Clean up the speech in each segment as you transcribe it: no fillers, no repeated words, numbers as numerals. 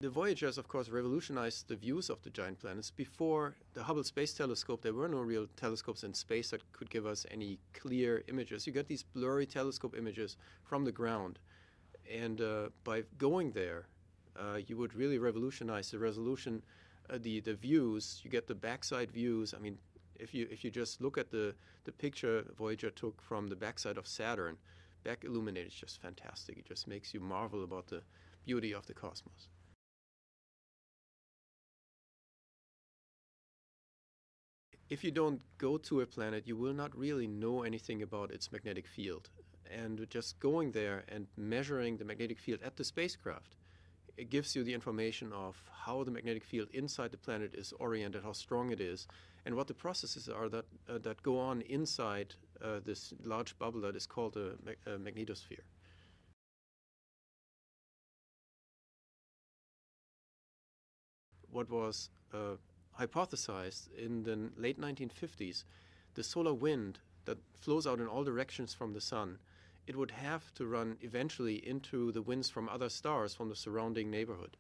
The Voyagers, of course, revolutionized the views of the giant planets. Before the Hubble Space Telescope, there were no real telescopes in space that could give us any clear images. You get these blurry telescope images from the ground. And by going there, you would really revolutionize the resolution, the views. You get the backside views. I mean, if you just look at the picture Voyager took from the backside of Saturn, back illuminated, it's just fantastic. It just makes you marvel about the beauty of the cosmos. If you don't go to a planet, you will not really know anything about its magnetic field. And just going there and measuring the magnetic field at the spacecraft, it gives you the information of how the magnetic field inside the planet is oriented, how strong it is, and what the processes are that go on inside this large bubble that is called a magnetosphere. What was hypothesized in the late 1950s, the solar wind that flows out in all directions from the sun, it would have to run eventually into the winds from other stars from the surrounding neighborhood.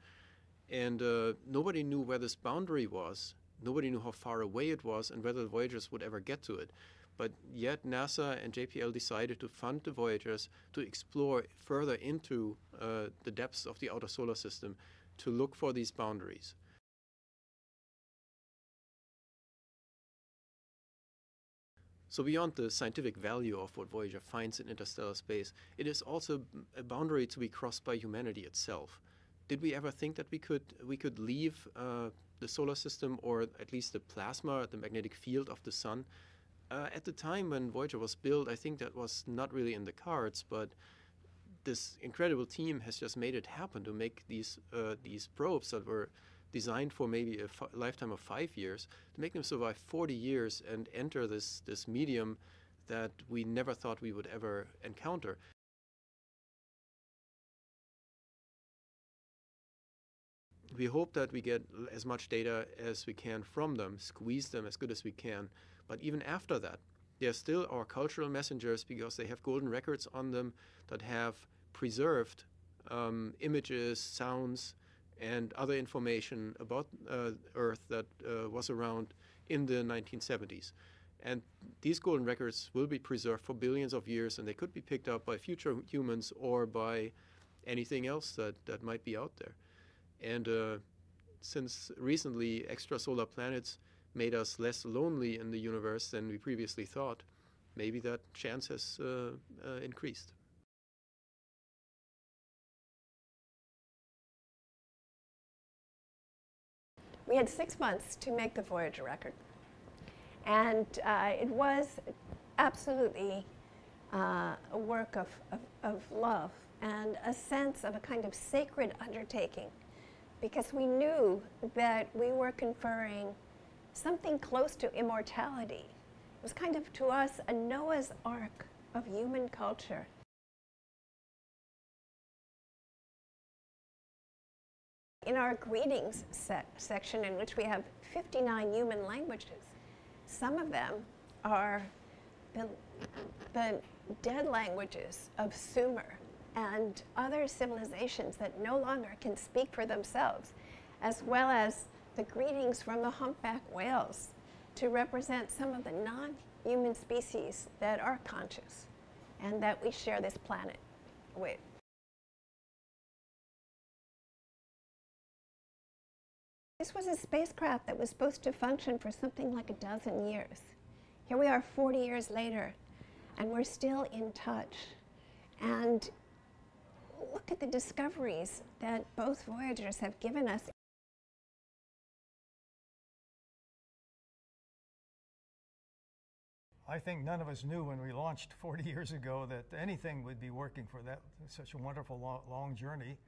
And nobody knew where this boundary was. Nobody knew how far away it was and whether the Voyagers would ever get to it. But yet NASA and JPL decided to fund the Voyagers to explore further into the depths of the outer solar system to look for these boundaries. So beyond the scientific value of what Voyager finds in interstellar space, it is also a boundary to be crossed by humanity itself. Did we ever think that we could leave the solar system, or at least the plasma, the magnetic field of the sun? At the time when Voyager was built, I think that was not really in the cards, but this incredible team has just made it happen to make these probes that were designed for maybe a lifetime of 5 years, to make them survive 40 years and enter this medium that we never thought we would ever encounter. We hope that we get as much data as we can from them, squeeze them as good as we can. But even after that, they're still our cultural messengers because they have golden records on them that have preserved images, sounds, and other information about Earth that was around in the 1970s. And these golden records will be preserved for billions of years, and they could be picked up by future humans or by anything else that might be out there. And since recently extrasolar planets made us less lonely in the universe than we previously thought, maybe that chance has increased. We had 6 months to make the Voyager record. And it was absolutely a work of love and a sense of a kind of sacred undertaking, because we knew that we were conferring something close to immortality. It was kind of, to us, a Noah's Ark of human culture. In our greetings section, in which we have 59 human languages, some of them are the dead languages of Sumer and other civilizations that no longer can speak for themselves, as well as the greetings from the humpback whales to represent some of the non-human species that are conscious and that we share this planet with. This was a spacecraft that was supposed to function for something like a dozen years. Here we are 40 years later, and we're still in touch. And look at the discoveries that both Voyagers have given us. I think none of us knew when we launched 40 years ago that anything would be working for that such a wonderful long journey.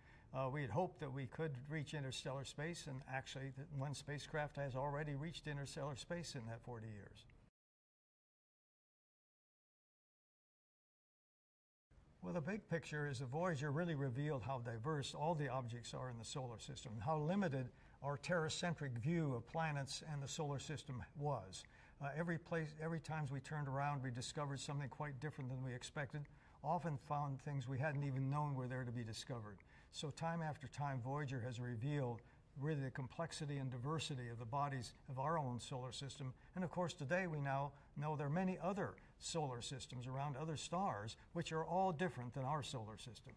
We had hoped that we could reach interstellar space, and actually one spacecraft has already reached interstellar space in that 40 years. Well, the big picture is the Voyager really revealed how diverse all the objects are in the solar system, and how limited our terracentric view of planets and the solar system was. Every time we turned around, we discovered something quite different than we expected, often found things we hadn't even known were there to be discovered. So time after time, Voyager has revealed really the complexity and diversity of the bodies of our own solar system. And of course, today we now know there are many other solar systems around other stars, which are all different than our solar system.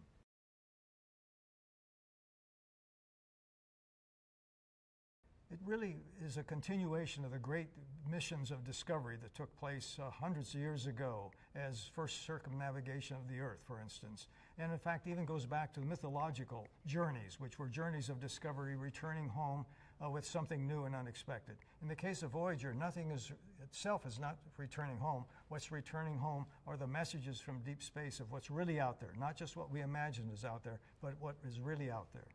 It really is a continuation of the great missions of discovery that took place hundreds of years ago, as first circumnavigation of the Earth, for instance. And in fact, even goes back to the mythological journeys, which were journeys of discovery, returning home with something new and unexpected. In the case of Voyager, nothing itself is not returning home. What's returning home are the messages from deep space of what's really out there, not just what we imagine is out there, but what is really out there.